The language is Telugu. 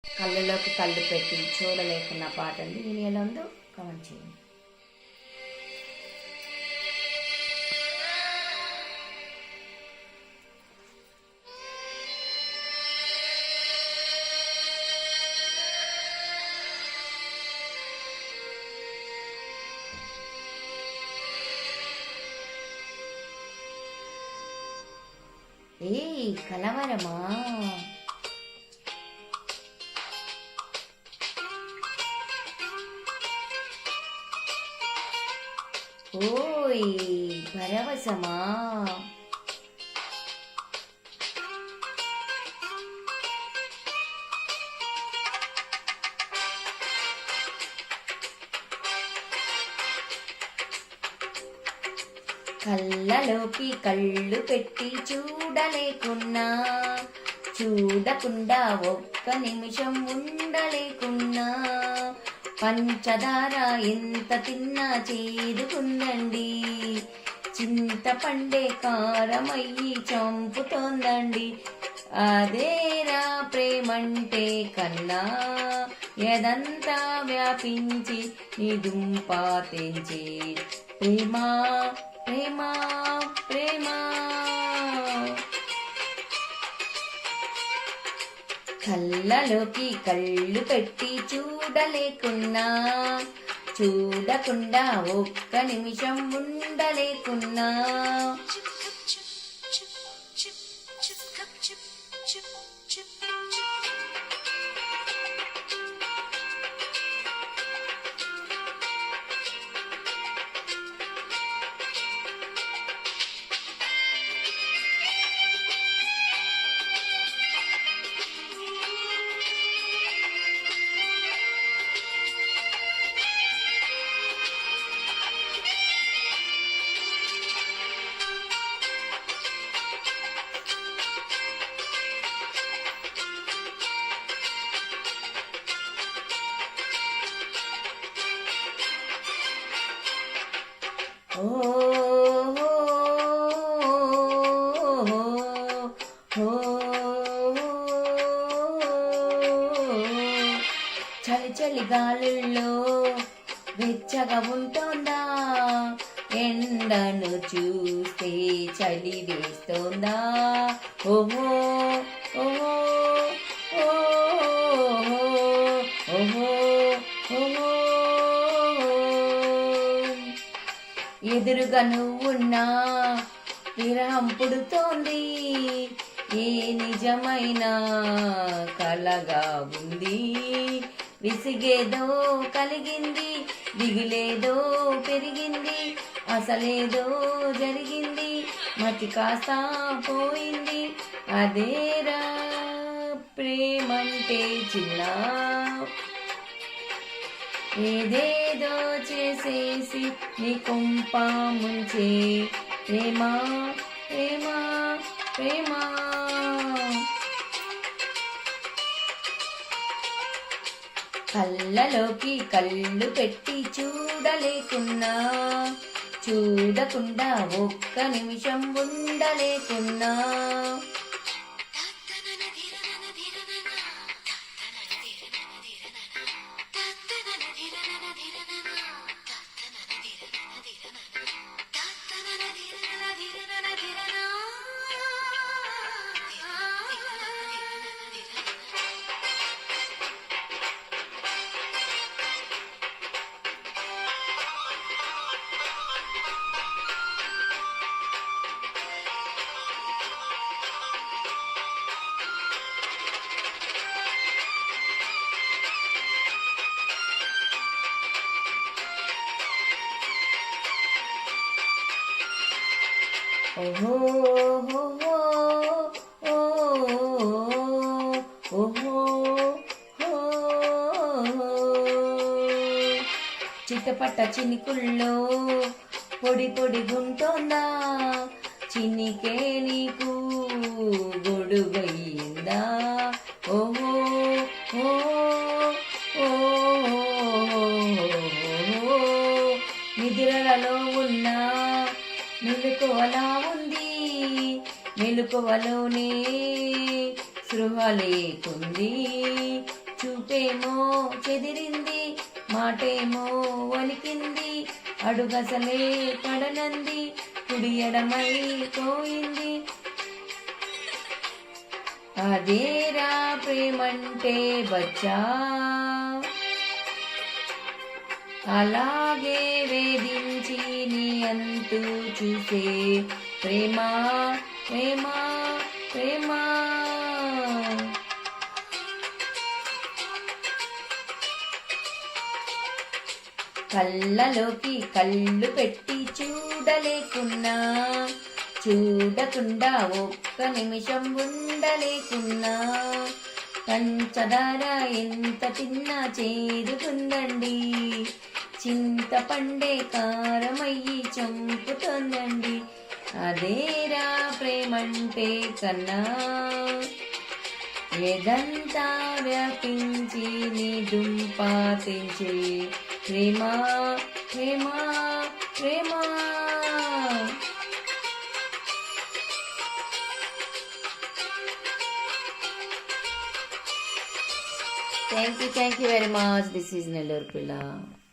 కళ్ళలోకి కళ్ళు పెట్టి చూడలేకున్న పాట అండి. నేను ఎలా ఉందో కామెంట్ చేయండి. కలవరమా? ఓయ్ పరవశమా? కళ్ళలోకి కళ్ళు పెట్టి చూడలేకున్నా, చూడకుండా ఒక్క నిమిషం ఉండలేకున్నా, పంచదార ఎంత తిన్నా చేదుకుందండి, చింతపండే కారమయ్యి చంపుతోందండి. అదేరా ప్రేమంటే కన్నా ఎదంతా వ్యాపించి నిదుంపా తెంచి ప్రేమా ప్రేమా ప్రేమా. కళ్ళలోకి కళ్ళు పెట్టి చూడలేకున్నా, చూడకుండా ఒక్క నిమిషం ఉండలేకున్నా, చలి చలి గాలుల్లో వెచ్చగా ఉంటోందా, ఎండను చూస్తే చలి వేస్తోందా. ఓహో ఓహో ఓహో ఓహో, ఎదురుగా నువ్వున్నా విరహం పుడుతోంది, ఏ నిజమైన కలగా ఉంది. విసిగేదో కలిగింది, దిగులేదో పెరిగింది, అసలేదో జరిగింది, మతి కాస్త పోయింది. అదేరా ప్రేమంటే చిన్న, ఏదేదో చేసేసి నీ కొంప ముంచే ప్రేమా ప్రేమా ప్రేమా. కళ్ళలోకి కళ్ళు పెట్టి చూడలేకున్నా, చూడకుండా ఒక్క నిమిషం ఉండలేకున్నా, ఓహో ఓహో ఓహో చిట్టపట్ట చినుకుల్లో పొడి పొడి గుంటోందా, చినికే నీకు గొడుగయిందా. ఓహో నిద్రలలో ఉన్నా మెలకువలా ఉంది, మెలకువలోనే స్పృహ లేకుంది, చూపేమో చెదిరింది, మాటేమో వలికింది, అడుగసలే పడనంది, కుడి ఎడమై పోయింది. అదేరా ప్రేమంటే బచ్చా, అలాగే వేధించి నీ అంతు చూసే ప్రేమ ప్రేమ ప్రేమ. కళ్ళలోకి కళ్ళు పెట్టి చూడలేకున్నా, చూడకుండా ఒక్క నిమిషం ఉండలేకున్నా, పంచదార ఎంత తిన్నా చేరుతుందండి, చింతపండే కారమయ్యి చంపుతుందండి. అదేరా ప్రేమంటే కన్నా, ఏదంతా వ్యాపించి నీ దుంపా తెంచే ప్రేమ ప్రేమ ప్రేమ. Thank you very much. This is Nellore Pilla.